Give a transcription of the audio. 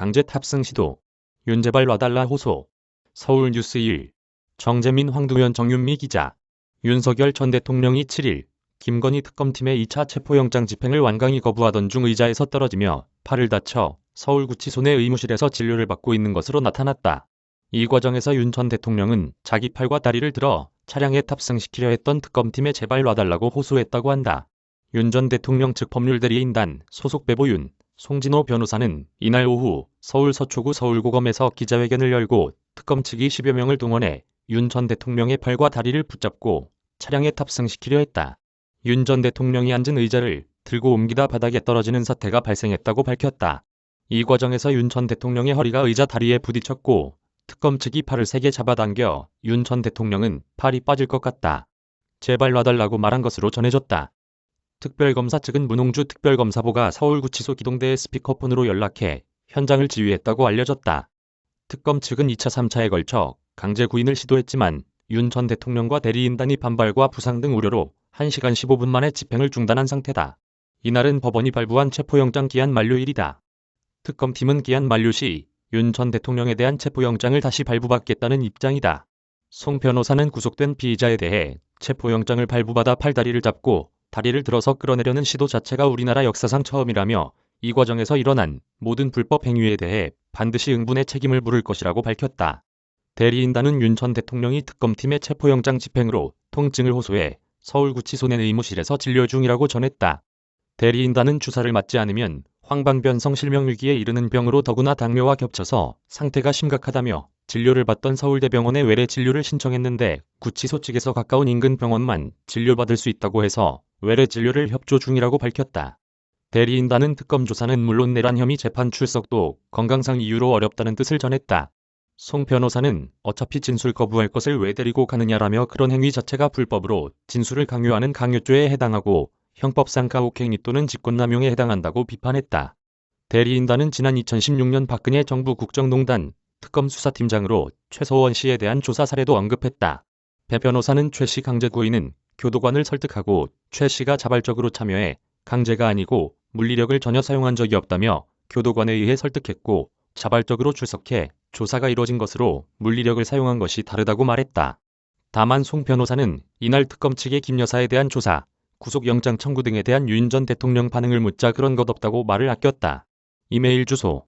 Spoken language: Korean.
강제 탑승 시도. 윤 제발 놔달라 호소. 서울뉴스 1. 정재민 황두현 정윤미 기자. 윤석열 전 대통령이 7일 김건희 특검팀의 2차 체포영장 집행을 완강히 거부하던 중 의자에서 떨어지며 팔을 다쳐 서울구치소 내 의무실에서 진료를 받고 있는 것으로 나타났다. 이 과정에서 윤 전 대통령은 자기 팔과 다리를 들어 차량에 탑승시키려 했던 특검팀에 제발 놔달라고 호소했다고 한다. 윤 전 대통령 측 법률대리인단 소속 배보윤, 송진호 변호사는 이날 오후 서울 서초구 서울고검에서 기자회견을 열고 특검 측이 10여 명을 동원해 윤 전 대통령의 팔과 다리를 붙잡고 차량에 탑승시키려 했다. 윤 전 대통령이 앉은 의자를 들고 옮기다 바닥에 떨어지는 사태가 발생했다고 밝혔다. 이 과정에서 윤 전 대통령의 허리가 의자 다리에 부딪혔고 특검 측이 팔을 세게 잡아당겨 윤 전 대통령은 팔이 빠질 것 같다. 제발 놔달라고 말한 것으로 전해졌다. 특별검사 측은 문홍주 특별검사보가 서울구치소 기동대에 스피커폰으로 연락해 현장을 지휘했다고 알려졌다. 특검 측은 2차 3차에 걸쳐 강제 구인을 시도했지만 윤 전 대통령과 대리인단이 반발과 부상 등 우려로 1시간 15분 만에 집행을 중단한 상태다. 이날은 법원이 발부한 체포영장 기한 만료일이다. 특검팀은 기한 만료 시 윤 전 대통령에 대한 체포영장을 다시 발부받겠다는 입장이다. 송 변호사는 구속된 피의자에 대해 체포영장을 발부받아 팔다리를 잡고 다리를 들어서 끌어내려는 시도 자체가 우리나라 역사상 처음이라며 이 과정에서 일어난 모든 불법 행위에 대해 반드시 응분의 책임을 물을 것이라고 밝혔다. 대리인단은 윤 전 대통령이 특검팀의 체포영장 집행으로 통증을 호소해 서울구치소 내 의무실에서 진료 중이라고 전했다. 대리인단은 주사를 맞지 않으면 황방변성 실명위기에 이르는 병으로 더구나 당뇨와 겹쳐서 상태가 심각하다며 진료를 받던 서울대병원에 외래 진료를 신청했는데 구치소 측에서 가까운 인근 병원만 진료받을 수 있다고 해서 외래 진료를 협조 중이라고 밝혔다. 대리인단은 특검 조사는 물론 내란 혐의 재판 출석도 건강상 이유로 어렵다는 뜻을 전했다. 송 변호사는 어차피 진술 거부할 것을 왜 데리고 가느냐라며 그런 행위 자체가 불법으로 진술을 강요하는 강요죄에 해당하고 형법상 가혹행위 또는 직권남용에 해당한다고 비판했다. 대리인단은 지난 2016년 박근혜 정부 국정농단 특검 수사팀장으로 최서원 씨에 대한 조사 사례도 언급했다. 배 변호사는 최 씨 강제 구인은 교도관을 설득하고 최 씨가 자발적으로 참여해 강제가 아니고 물리력을 전혀 사용한 적이 없다며 교도관에 의해 설득했고 자발적으로 출석해 조사가 이뤄진 것으로 물리력을 사용한 것이 다르다고 말했다. 다만 송 변호사는 이날 특검 측의 김 여사에 대한 조사, 구속영장 청구 등에 대한 윤 전 대통령 반응을 묻자 그런 것 없다고 말을 아꼈다. 이메일 주소